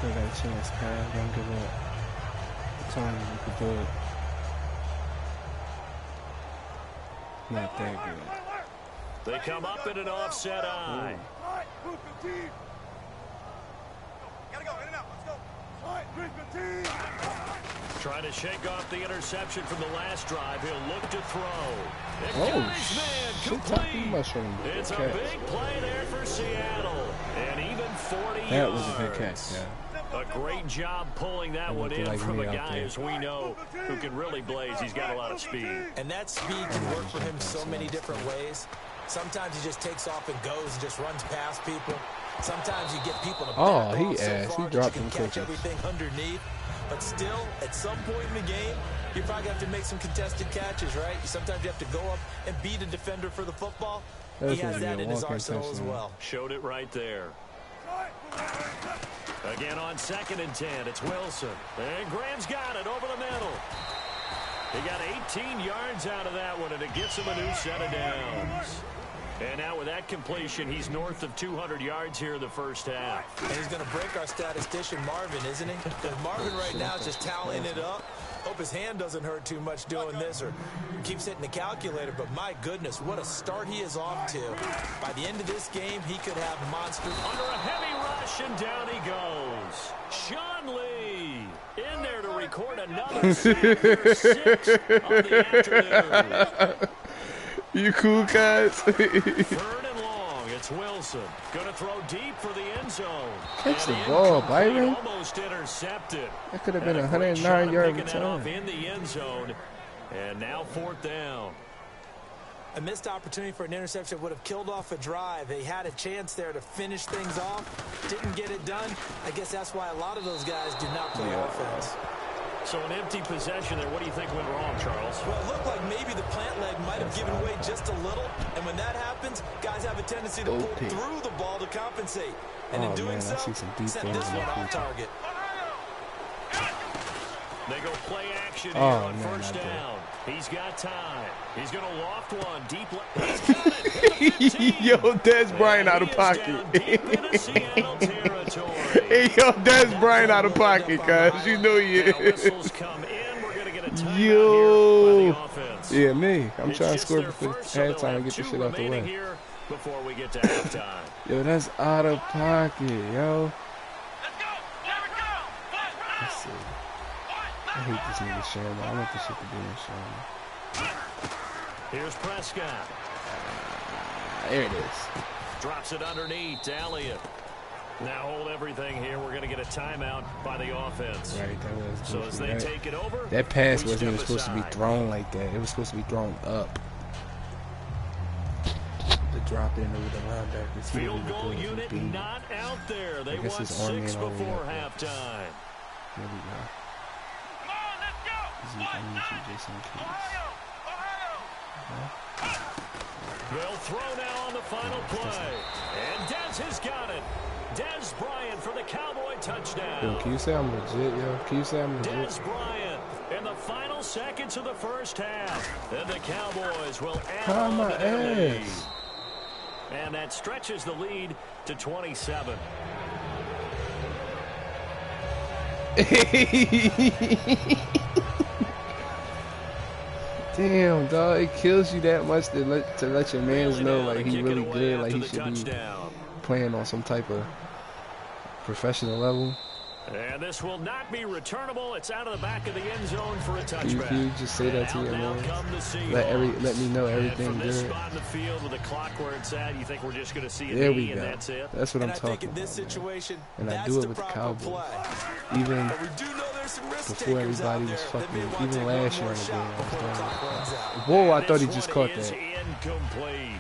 still got a chance, Kyle. Don't give up. I'm telling you, you can do it. Not that good. They come up in an offset eye. Gotta go, in and out, let's go. Trying to shake off the interception from the last drive. He'll look to throw. Oh, shit, mushroom. It's a big play there for Seattle. And even 40 that yards. was a good catch, yeah. A great job pulling that one in like from a out guy, there. as we know, who can really blaze. He's got a lot of speed. And that speed can work for him so many different ways. Sometimes he just takes off and goes and just runs past people. Sometimes you get people to back off so far that you can catch everything underneath. But still, at some point in the game, you probably have to make some contested catches, right? Sometimes you have to go up and beat a defender for the football. He has that in his arsenal as well. Showed it right there. Again on 2nd and 10, it's Wilson. And Graham's got it over the middle. He got 18 yards out of that one, and it gets him a new set of downs. And now with that completion, he's north of 200 yards here in the first half. And he's going to break our statistician Marvin, isn't he? Because Marvin right now is just tallying it up. Hope his hand doesn't hurt too much doing this or keeps hitting the calculator. But my goodness, what a start he is off to. By the end of this game, he could have monster. Under a heavy rush, and down he goes. Sean Lee in there to record another sack, 6 of the afternoon. You cool, guys? 3rd and long. It's Wilson. Going to throw deep for the end zone. Catch the ball, Byron. Almost intercepted. That could have been a 109-yard return. In the end zone. And now 4th down. A missed opportunity for an interception would have killed off a drive. They had a chance there to finish things off. Didn't get it done. I guess that's why a lot of those guys do not play offense. So an empty possession there. What do you think went wrong, Charles? Well, it looked like maybe the plant leg might have given way just a little. And when that happens, guys have a tendency to pull through the ball to compensate. And in doing so, sent this one off target. They go play action here on 1st down. He's got time. He's going to loft one deep. He's got it. Yo, Des Bryant out of pocket. Hey, yo, Des Bryant out of pocket, guys. You know you. Yo. Yeah, me. I'm trying to score before halftime and get this shit out the way. Before we get to halftime. Yo, that's out of pocket, yo. Let's see. I hate this nigga Sherman. I want this shit to be in Sherman. Here's Prescott. There it is. Drops it underneath to Elliott. Now hold everything here. We're going to get a timeout by the offense. Right, that was so as they take it over. That pass wasn't even supposed to be thrown like that. It was supposed to be thrown up. The drop in over the linebackers. Field goal unit not out there. They won 6 before halftime. There we go. I need you just in case. They'll throw now on the final play. And Dez has got it. Dez Bryant for the Cowboy touchdown. Yo, can you say I'm legit, yo? Can you say I'm legit? Dez Bryant in the final seconds of the first half. And the Cowboys will add on to their lead. And that stretches the lead to 27. Damn, dog, it kills you that much to let your mans know like he really good, like he should be playing on some type of professional level. And this will not be returnable. It's out of the back of the end zone for a touchback. Can you just say that to your man? Let me know everything good. Spot in the field with the clock where it's at, you think we're just going to see there we and go. That's it? That's what I'm talking about. In this situation, and I do it with the Cowboys. Even before everybody was fucking, even last year in the game, I was doing it. Whoa, I thought he just caught that. Incomplete.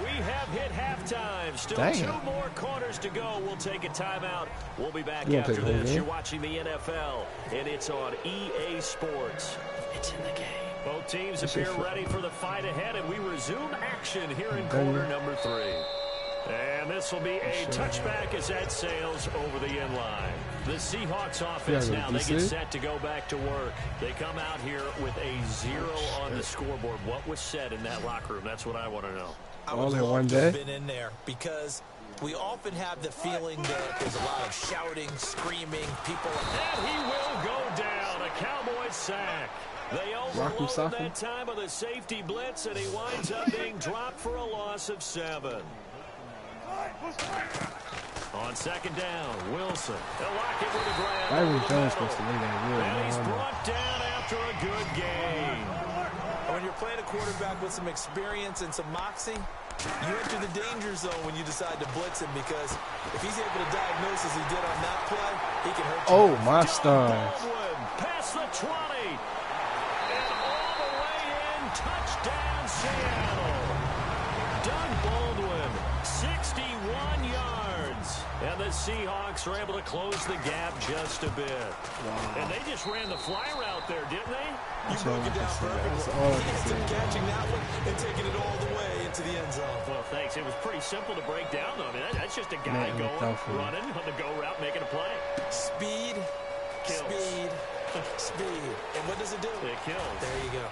We have hit halftime. Still 2 more quarters to go. We'll take a timeout. We'll be back after this. You're watching the NFL, and it's on EA Sports. It's in the game. Both teams appear ready for the fight ahead, and we resume action here in quarter number 3. And this will be a touchback as that sails over the end line. The Seahawks offense now, they get set to go back to work. They come out here with a 0 on the scoreboard. What was said in that locker room? That's what I want to know. I would love to have been in there because we often have the feeling that there's a lot of shouting, screaming, people. And he will go down. A Cowboy sack. They overloaded that time with a safety blitz, and he winds up being dropped for a loss of 7. On second down, Wilson. They'll lock it with a grab. Byron Jones supposed to lay that wood. And he's brought down after a good gain. When you're playing a quarterback with some experience and some moxie, you enter the danger zone when you decide to blitz him, because if he's able to diagnose as he did on that play, he can hurt you. Oh, my stars. Past the 20. And all the way in. Touchdown, Seattle. Doug Baldwin, 61 yards. And the Seahawks are able to close the gap just a bit. Wow. And they just ran the fly route there, didn't they? You broke it down perfectly. Catching that one and taking it all the way into the end zone. Well, thanks. It was pretty simple to break down, though. I mean, that's just a guy running on the go route, making a play. Speed, kills. Speed. And what does it do? It kills. There you go.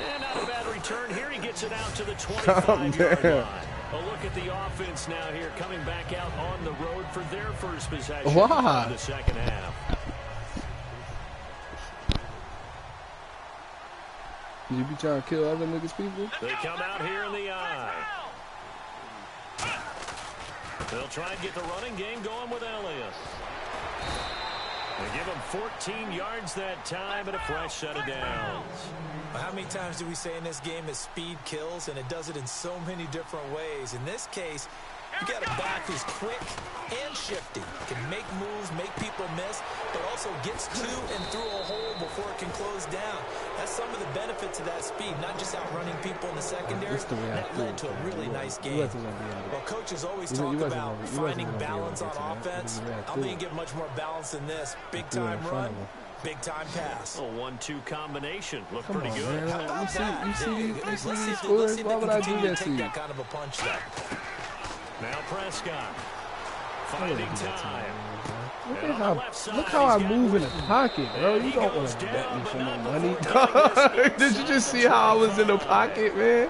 And not a bad return here. He gets it out to the 25-yard line. A look at the offense now here, coming back out on the road for their first possession of the second half. You be trying to kill other niggas' people? They come out here in the eye. They'll try and get the running game going with Elliott. They give him 14 yards that time and a fresh set of downs. How many times do we say in this game that speed kills, and it does it in so many different ways? In this case, you got a back who's quick and shifty, can make moves, make people miss, but also gets to and through a hole before it can close down. That's some of the benefits of that speed, not just outrunning people in the secondary. That led to a really nice game. Well, coaches always talk about finding balance on offense. I don't think you get much more balance than this. Big time run, big time pass. A 1-2 combination. Look pretty good. Man, you see these scores? Why would I do that to you? That kind of a punch there. Now Prescott finding time. Look how I move in the pocket, bro. You don't want to bet me for no money. Did you just see how I was in the pocket, man?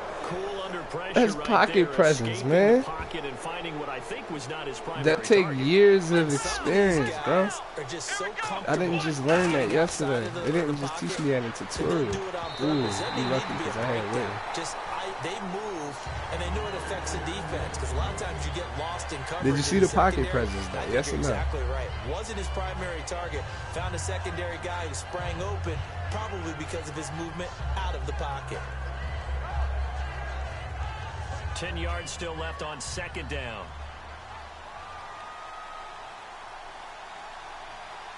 That's pocket presence, man. That take years of experience, bro. I didn't just learn that yesterday. They didn't just teach me that in tutorial. Ooh, you lucky because I had it. They move, and they know it affects the defense, because a lot of times you get lost in coverage. Did you see the pocket presence, though? Yes or no? Exactly right. Wasn't his primary target. Found a secondary guy who sprang open, probably because of his movement out of the pocket. 10 yards still left on second down.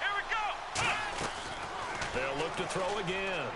Here we go. They'll look to throw again.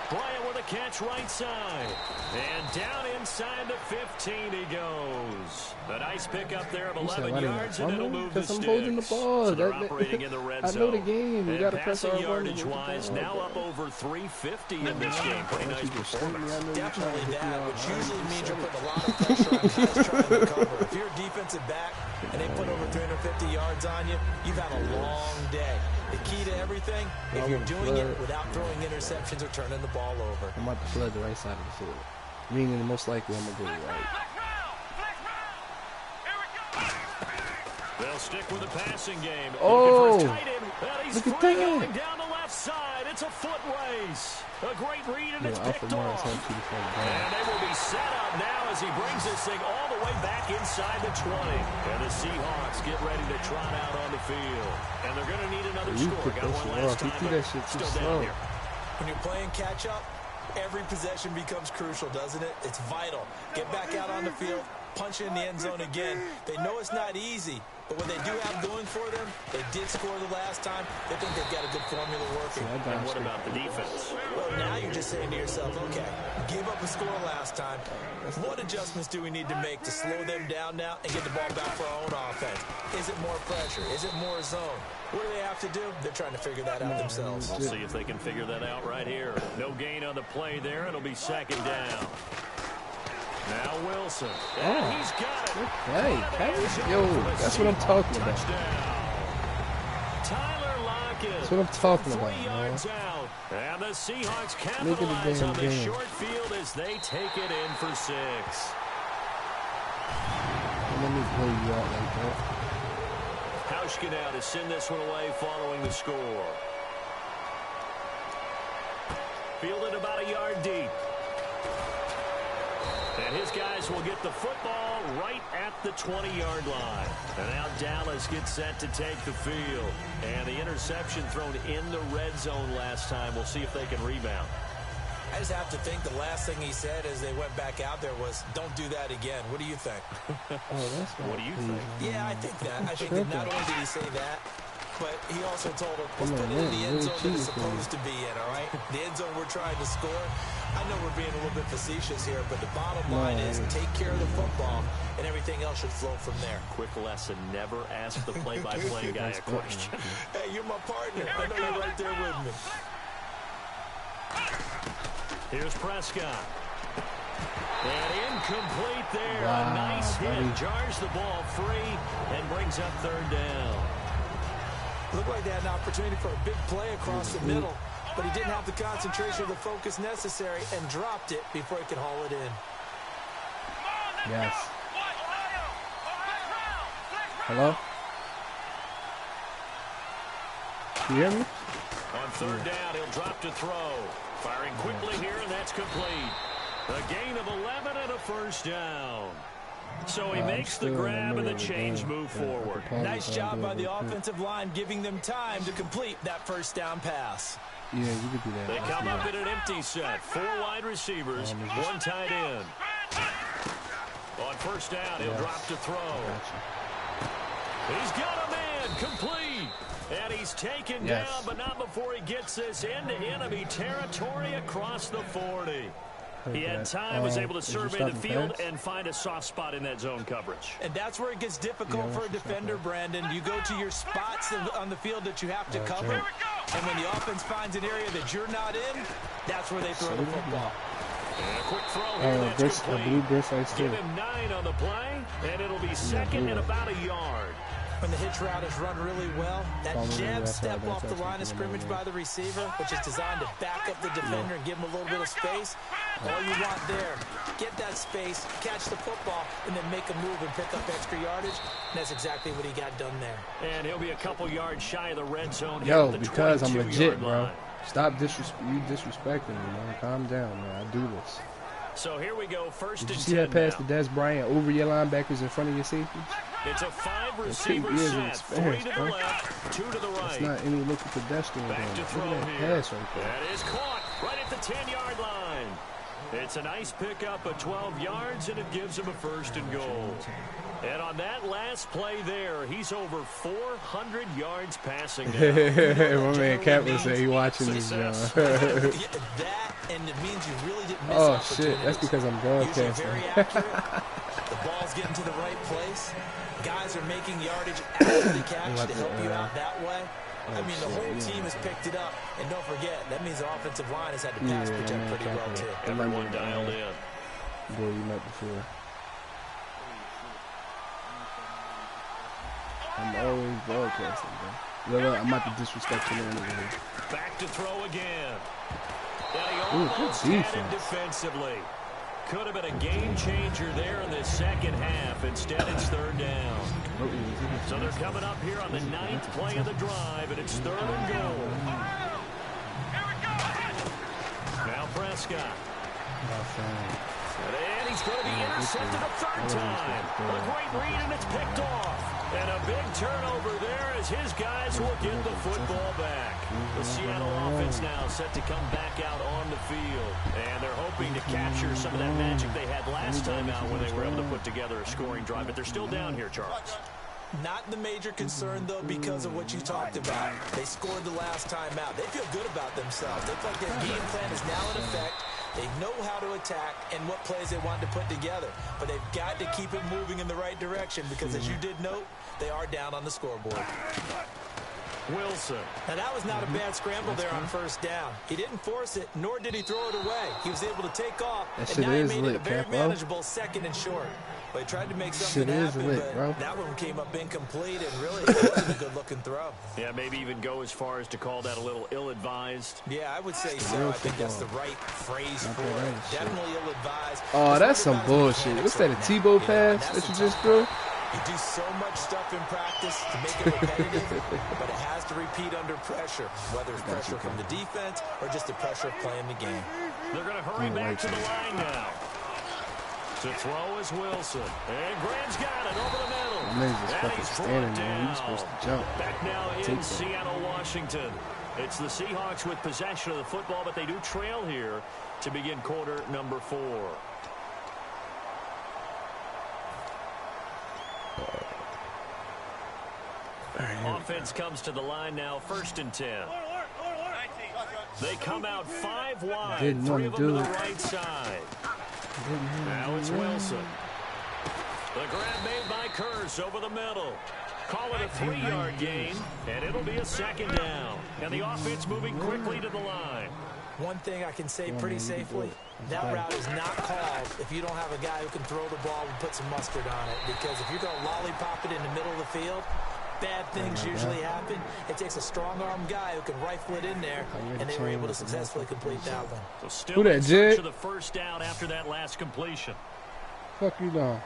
Bryant with a catch right side. And down inside the 15 he goes. A nice pickup there of 11 yards, and it'll move the sticks. I'm holding the ball. So they're operating in the red zone. I know the game. You got to press our yardage-wise, now up over 350 in this game. Pretty nice performance. Definitely that, which usually means you're putting a lot of pressure on guys trying to recover. If you're a defensive back and they put over 350 yards on you, you've had a long day. The key to everything, if you're doing it without throwing interceptions or turning the ball over. I'm about to flood the right side of the field. Meaning, most likely, I'm going to go right. They'll stick with the passing game. Oh, look at that. Going down the left side. It's a foot race. A great read, and it's picked off. And they will be set up now as he brings this thing all the way back inside the 20. And the Seahawks get ready to trot out on the field. And they're going to need another score. Got one last time, but still down here. When you're playing catch-up, every possession becomes crucial, doesn't it? It's vital. Get back out on the field, punch in the end zone again. They know it's not easy, but what they do have going for them, they did score the last time. They think they've got a good formula working. And what about the defense? Well, now you're just saying to yourself, okay, give up a score last time. What adjustments do we need to make to slow them down now and get the ball back for our own offense? Is it more pressure? Is it more zone? What do they have to do? They're trying to figure that out themselves. We'll see if they can figure that out right here. No gain on the play there. It'll be second down. Now Wilson. And he's got it. Hey, yo, that's what I'm talking about. Tyler Lockett. That's what I'm talking about, 3 man. yards out. And the Seahawks capitalize on the short field as they take it in for 6. And then me blow you out like that. Hauschka now to send this one away following the score. Fielded about a yard deep. And his guys will get the football right at the 20-yard line. And now Dallas gets set to take the field. And the interception thrown in the red zone last time. We'll see if they can rebound. I just have to think the last thing he said as they went back out there was, don't do that again. What do you think? What do you think? Yeah, I think that. I think that not only did he say that, but he also told him, let's put it in the end zone that it's supposed to be in, all right? The end zone we're trying to score. I know we're being a little bit facetious here, but the bottom line is take care of the football, and everything else should flow from there. Quick lesson, never ask the play-by-play guy a question. Hey, you're my partner. I know you're right there with me. Here's Prescott. And incomplete there. Wow, a nice hit. buddy. Jars the ball free and brings up third down. Looked like they had an opportunity for a big play across the middle, but he didn't have the concentration or the focus necessary and dropped it before he could haul it in. Yes. Hello? Can you hear me? On third down, he'll drop to throw. Firing quickly here, and that's complete. A gain of 11 and a first down. So he makes the grab and the change move forward. Nice job by the offensive line, giving them time to complete that first down pass. Yeah, you could do that. They come up in an empty set. 4 wide receivers, 1 tight end. On first down, he'll drop to throw. He's got a man, complete. And he's taken down, but not before he gets this into enemy territory across the 40. He had time, was able to survey the field and find a soft spot in that zone coverage. And that's where it gets difficult for a defender, Brandon. You go to your spots on the field that you have to cover. And when the offense finds an area that you're not in, that's where they throw the football. And a quick throw here, that's complete. Give him 9 on the play, and it'll be second and about a yard. When the hitch route is run really well, that jab step off the line of scrimmage by the receiver, which is designed to back up the defender and give him a little bit of space, all you want there, get that space, catch the football, and then make a move and pick up extra yardage. And that's exactly what he got done there. And he'll be a couple yards shy of the red zone. Yo, because I'm legit, bro. Stop disrespecting me, man. Calm down, man. I do this. So here we go, first and 10. Did you see that pass to Des Bryant over your linebackers in front of your safeties? It's a 5-receiver set. 3 to the left, 2 to the right. It's not any looking pedestrian. Back to throw Look at that here. pass right there. That is caught right at the 10-yard line. It's a nice pickup of 12 yards, and it gives him a first and goal. And on that last play there, he's over 400 yards passing now. My man Captain said he watching this, John. That, and it means you really didn't miss Oh, shit. That's because I'm broadcasting. Very accurate. The ball's getting to the right place. Guys are making yardage after the catch to help you out that way. I mean, the whole team has picked it up. And don't forget, that means the offensive line has had to pass protect pretty well, too. Everyone dialed in. Boy, you met before. I'm always broadcasting, bro. Look, I'm about to disrespect you anyway. Back to throw again. And he Ooh, almost good had it defense. defensively. Could have been a game changer there in the second half. Instead, it's third down. So they're coming up here on the 9th play of the drive, and it's third and goal. Now Prescott. And he's going to be intercepted a third time. A great read, and it's picked off. And a big turnover there as his guys will get the football back. The Seattle offense now set to come back out on the field. And they're hoping to capture some of that magic they had last time out when they were able to put together a scoring drive. But they're still down here, Charles. Not the major concern, though, because of what you talked about. They scored the last time out. They feel good about themselves. They feel like their game plan is now in effect. They know how to attack and what plays they want to put together. But they've got to keep it moving in the right direction because, as you did note, they are down on the scoreboard. Wilson. Now, that was not a bad scramble there on first down. He didn't force it, nor did he throw it away. He was able to take off, and now he made it a very manageable second and short. But he tried to make something happen, but that one came up incomplete, and really it wasn't a good-looking throw. Yeah, maybe even go as far as to call that a little ill-advised. Yeah, I would say so. I think that's the right phrase for it. Definitely ill-advised. Oh, that's some bullshit. What's that, a Tebow pass that you just threw? You do so much stuff in practice to make it repetitive, but it has to repeat under pressure, whether it's pressure from the defense or just the pressure of playing the game. They're going to hurry back to the line now. To throw is Wilson. And Graham's got it over the middle. And he's fucking standing there. He's supposed to jump. Back now in Seattle, Washington. It's the Seahawks with possession of the football, but they do trail here to begin quarter number 4. Offense comes to the line now, 1st and 10. They come out 5 wide, 3 of them to the right side. Now it's Wilson. The grab made by Curse over the middle. Call it a 3-yard gain, and it'll be a 2nd down. And the offense moving quickly to the line. One thing I can say pretty safely, that route is not called if you don't have a guy who can throw the ball and put some mustard on it. Because if you're going to lollipop it in the middle of the field, bad things usually happen. It takes a strong-arm guy who can rifle it in there, and they were able to successfully complete that one. So still in search of the 1st down after that last completion. Fuck you down.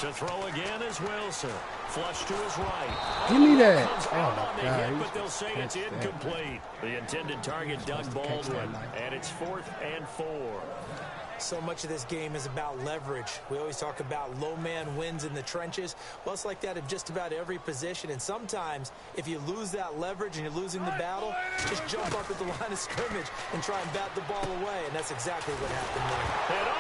To throw again is Wilson. Flush to his right. Give me that. Oh, my God. But they'll say it's incomplete. The intended target, Doug Baldwin. And it's 4th and 4. So much of this game is about leverage. We always talk about low man wins in the trenches. Well, it's like that in just about every position. And sometimes, if you lose that leverage and you're losing the battle, just jump up at the line of scrimmage and try and bat the ball away. And that's exactly what happened there.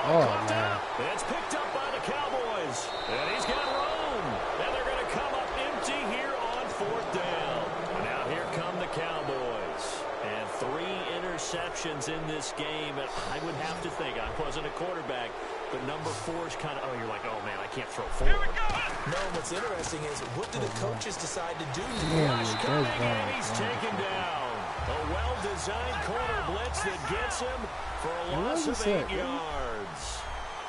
Oh, man. It's picked up by the Cowboys. And he's got room. And they're going to come up empty here on 4th down. Now here come the Cowboys. And 3 interceptions in this game. And I would have to think, I wasn't a quarterback, but number 4 is kind of, you're like, oh, man, I can't throw forward. No, what's interesting is, what do the coaches decide to do? Rush coming, and he's taken down. A well-designed corner blitz that gets him for a loss of 8 yards.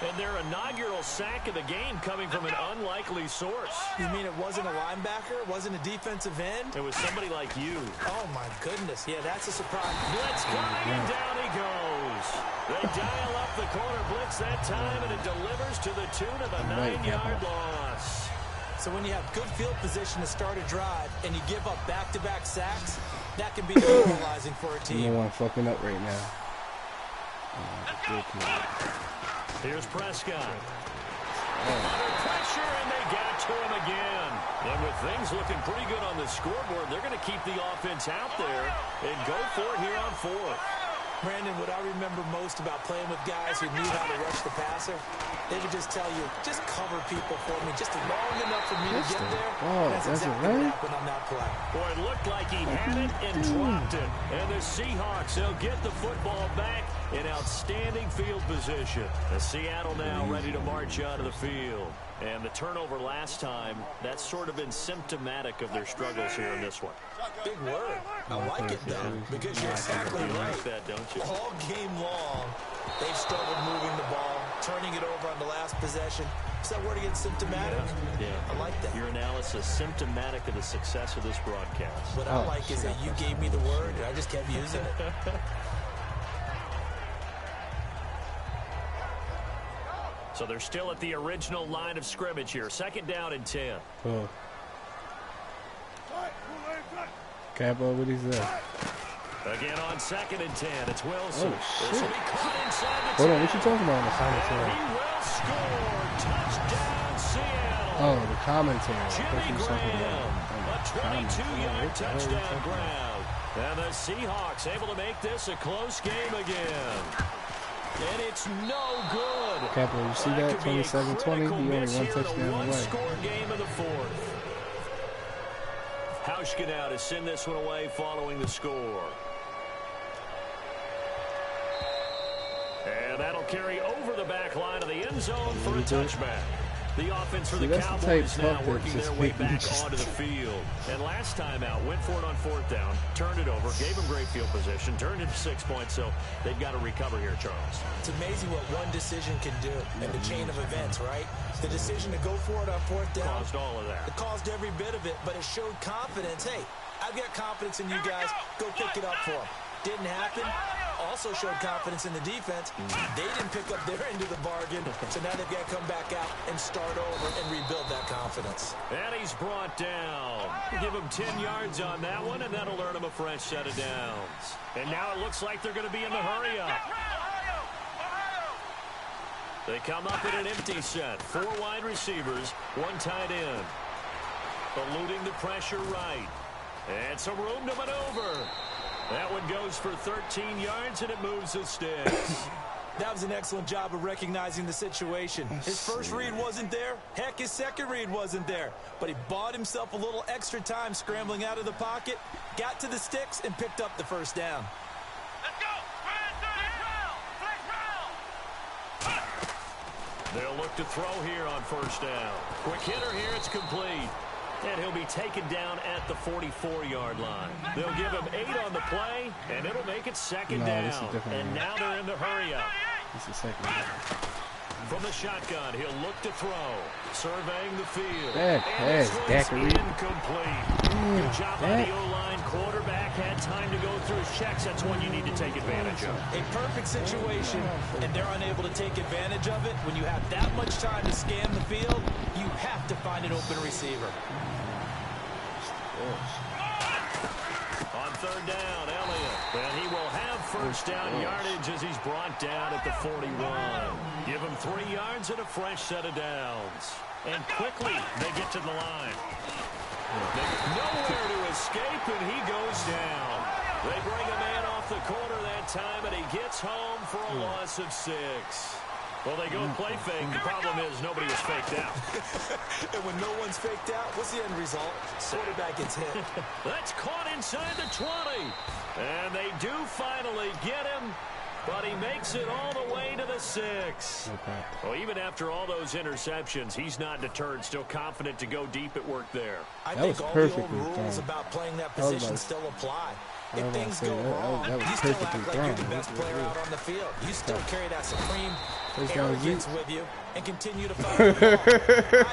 And their inaugural sack of the game coming from an unlikely source. You mean it wasn't a linebacker? It wasn't a defensive end? It was somebody like you. Oh, my goodness. Yeah, that's a surprise. Blitz coming, and down he goes. They dial up the corner blitz that time, and it delivers to the tune of a 9-yard loss. So when you have good field position to start a drive and you give up back-to-back sacks, that can be demoralizing for a team. You know I'm fucking up right now. Here's Prescott. Under pressure, and they got to him again. And with things looking pretty good on the scoreboard, they're going to keep the offense out there and go for it here on 4th. Brandon, what I remember most about playing with guys who knew how to rush the passer, they would just tell you, just cover people for me, just long enough for me to get there. Oh, that's exactly what happened on that play. Boy, it looked like he had it and dropped it. And the Seahawks, they'll get the football back in outstanding field position. The Seattle now ready to march out of the field. And the turnover last time, that's sort of been symptomatic of their struggles here in this one. Big word. I like it, though, because you're exactly right. Like that, don't you? All game long, they've struggled moving the ball, turning it over on the last possession. Is that word again, symptomatic? Yeah. I like that. Your analysis, symptomatic of the success of this broadcast. What I like is that you gave me the word, and I just kept using it. So they're still at the original line of scrimmage here. 2nd down and 10. Oh. Capo, what is that? Again on 2nd and 10. It's Wilson. Oh, shit. This will be caught inside the Hold on, what you talking about on the commentary? He will score. Touchdown, Seattle. Oh, the commentary. Jimmy Graham. A 22-yard touchdown grab. And the Seahawks able to make this a close game again. And it's no good. Capo, you see that? 27-20. He only 1 touchdown away. One-score game of the 4th. Hauschka now to send this one away following the score. And that'll carry over the back line of the end zone for a touchback. The offense for the Cowboys now working their way back onto the field. And last time out, went for it on 4th down, turned it over, gave them great field position, turned it to 6 points, so they've got to recover here, Charles. It's amazing what one decision can do in the chain of events, right? The decision to go for it on 4th down. Caused all of that. It caused every bit of it, but it showed confidence. Hey, I've got confidence in you guys. Go pick it up for them. Didn't happen. also showed confidence in the defense. They didn't pick up their end of the bargain, so now they've got to come back out and start over and rebuild that confidence. And he's brought down. Give him 10 yards on that one, and that'll earn him a fresh set of downs. And now it looks like they're going to be in the hurry-up. They come up in an empty set. 4 wide receivers, 1 tight end. Eluding the pressure right. And some room to maneuver. That one goes for 13 yards, and it moves the sticks. That was an excellent job of recognizing the situation. His first read wasn't there. Heck, his second read wasn't there. But he bought himself a little extra time scrambling out of the pocket, got to the sticks, and picked up the first down. Let's go. They'll look to throw here on first down. Quick hitter here, it's complete. And he'll be taken down at the 44-yard line. They'll give him 8 on the play, and it'll make it second down. And now they're in the hurry-up. This is second down. From the shotgun, he'll look to throw. Surveying the field. That's incomplete. Good job by the O-line. Quarterback had time to go through his checks. That's one you need to take advantage of. A perfect situation, and they're unable to take advantage of it. When you have that much time to scan the field, you have to find an open receiver. On third down, Elliott. And he will have first down yardage as he's brought down at the 41. Give him 3 yards and a fresh set of downs. And quickly, they get to the line. Nowhere to escape, and he goes down. They bring a man off the corner that time, and he gets home for a loss of 6. Well, they go play fake. The problem is nobody was faked out. And when no one's faked out, what's the end result? Quarterback gets hit. That's caught inside the 20. And they do finally get him, but he makes it all the way to the 6. Well, even after all those interceptions, he's not deterred, still confident to go deep at work there. I think all the old rules about playing that position still apply. If things go wrong, you still act like you're the best player out on the field. You still carry that supreme arrogance with you and continue to fight.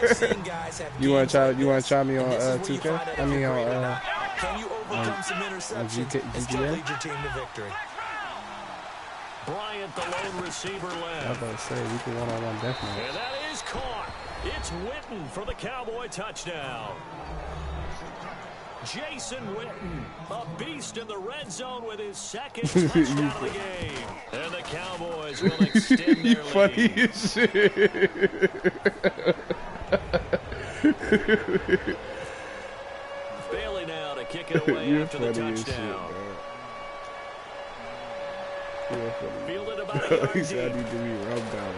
I've seen guys have You want to try me on 2K? I mean on can you overcome some interceptions and still lead your team to victory? Bryant, the lone receiver left. I was about to say, we can one-on-one definitely. And that is caught. It's Witten for the Cowboy touchdown. Jason Witten, a beast in the red zone with his second touchdown of the game. And the Cowboys will extend their funny lead. as shit. Bailey now to kick it away after the touchdown. Fielded about a yard He said I deep. need to be rubbed out.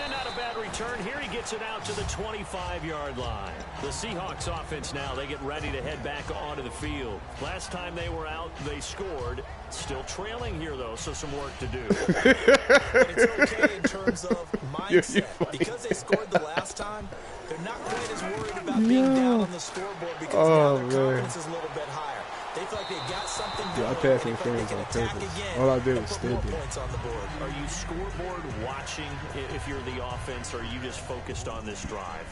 And not a bad return here. He gets it out to the 25-yard line. The Seahawks offense now, they get ready to head back onto the field. Last time they were out, they scored. Still trailing here, though, so some work to do. But it's okay in terms of mindset. Because they scored the last time, they're not quite as worried about being down on the scoreboard because now their confidence is a little bit higher. They feel like they've got something going. I passed interference on purpose. All I did was still do. Points on the board. Are you scoreboard watching if you're the offense, or are you just focused on this drive?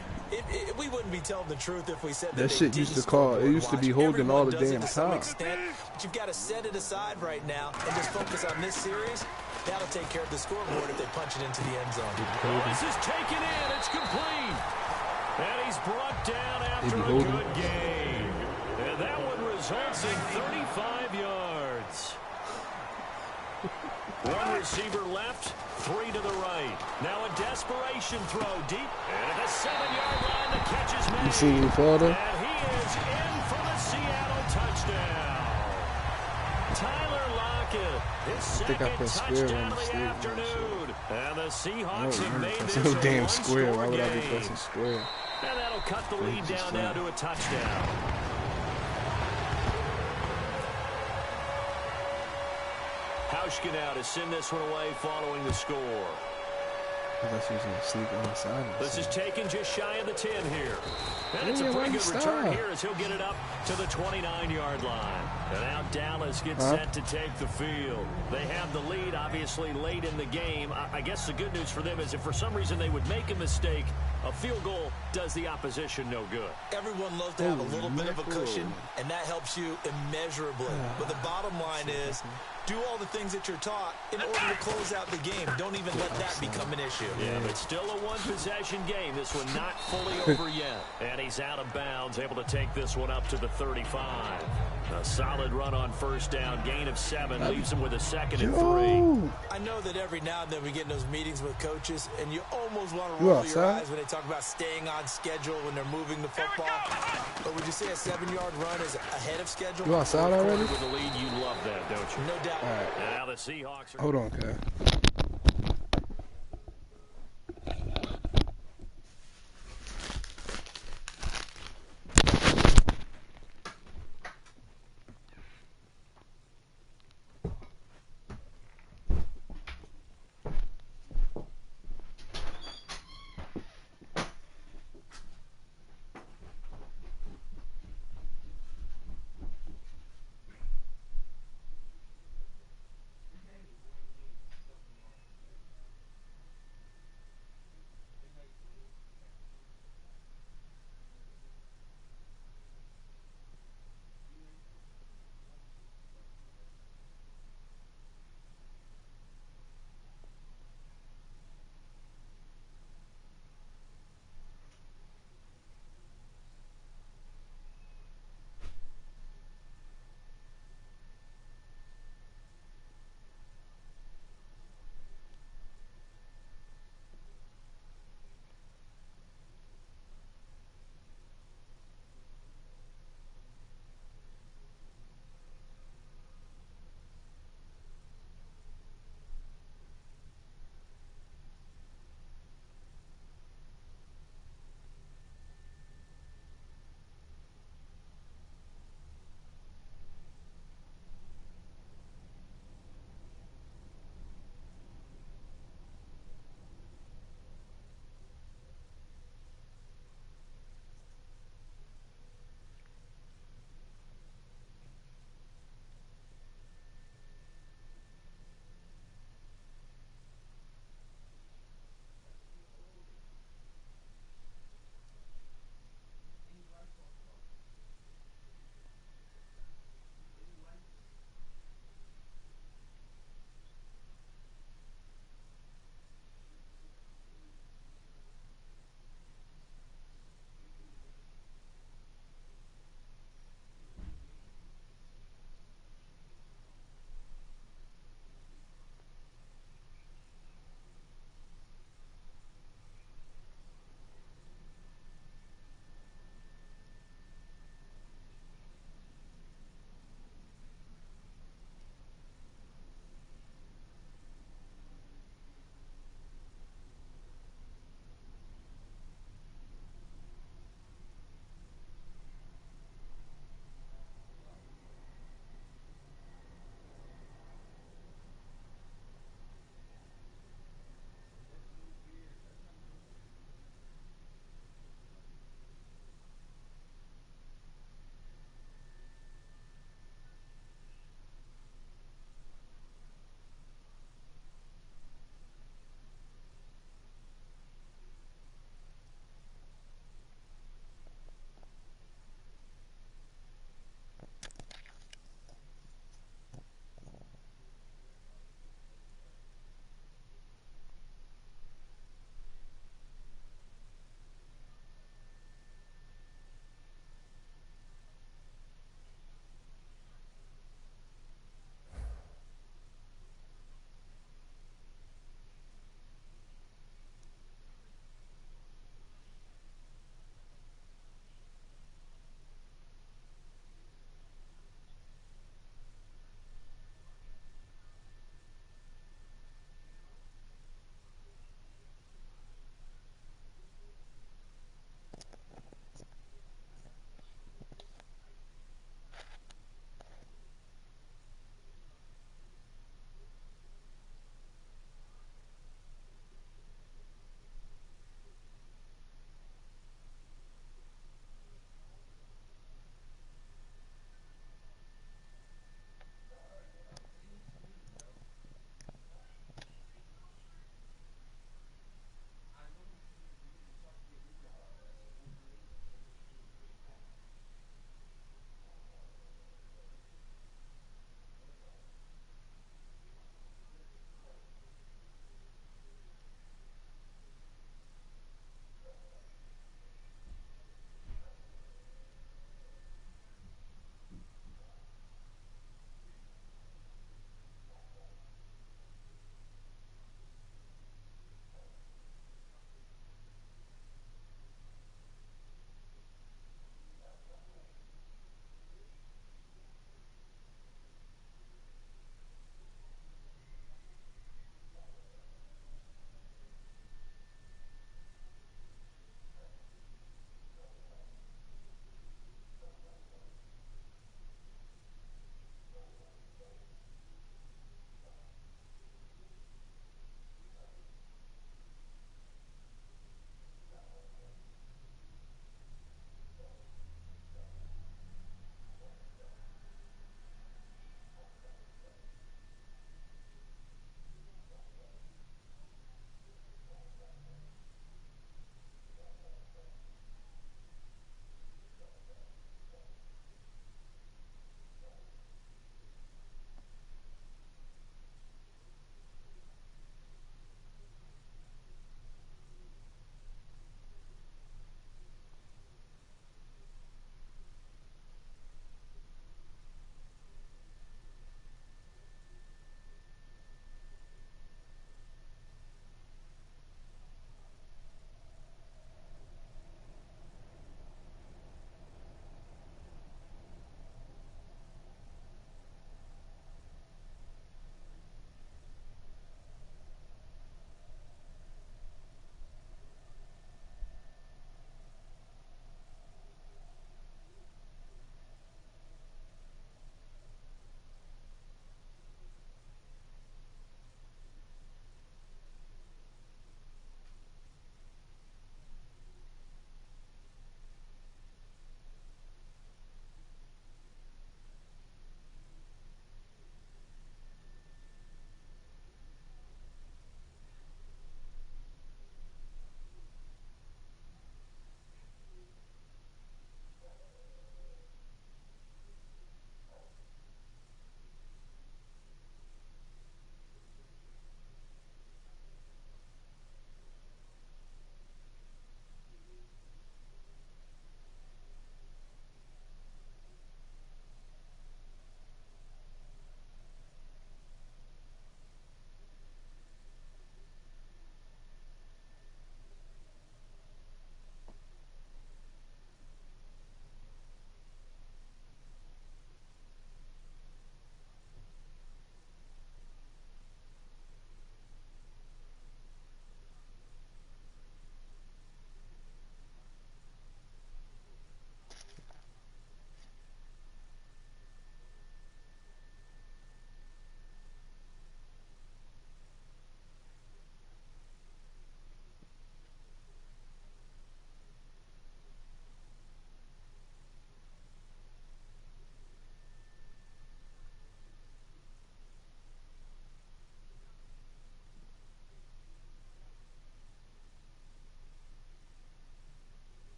We wouldn't be telling the truth if we said that shit used to call. It used to be holding all the damn time. But you've got to set it aside right now and just focus on this series. That'll take care of the scoreboard if they punch it into the end zone. This is taken in. It's complete. And he's brought down after a good game. And that one results in 35 yards. One receiver left, 3 to the right. Now a desperation throw deep. And at the 7-yard line, the catch is made. You see me, Florida? And he is in for the Seattle touchdown. Tyler Lockett, his second touchdown of the afternoon. And the Seahawks have made this a damn square. Why would I be game. pressing square? And that'll cut the lead down now to a touchdown. Hauschka now to send this one away following the score. I thought she was going to sneak on the side. This is taken just shy of the 10 here. And it's a pretty good return here as he'll get it up to the 29-yard line. And now Dallas gets set to take the field. They have the lead, obviously, late in the game. I guess the good news for them is if for some reason they would make a mistake, a field goal does the opposition no good. Everyone loves to have a little bit of a cushion, and that helps you immeasurably. But the bottom line is Do all the things that you're taught in order to close out the game. Don't even let that become an issue. Yeah, but still a one-possession game. This one not fully over yet. And he's out of bounds, able to take this one up to the 35. A solid run on first down, gain of 7, leaves him with a 2nd and 3. I know that every now and then we get in those meetings with coaches, and you almost want to roll your eyes when they talk about staying on schedule when they're moving the football. But would you say a 7-yard run is ahead of schedule? You outside already? With the lead, you love that, don't you? No doubt. All right. And now the Seahawks are... Hold on, cuz.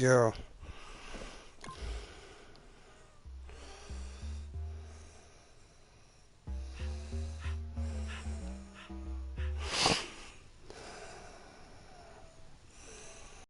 Yeah.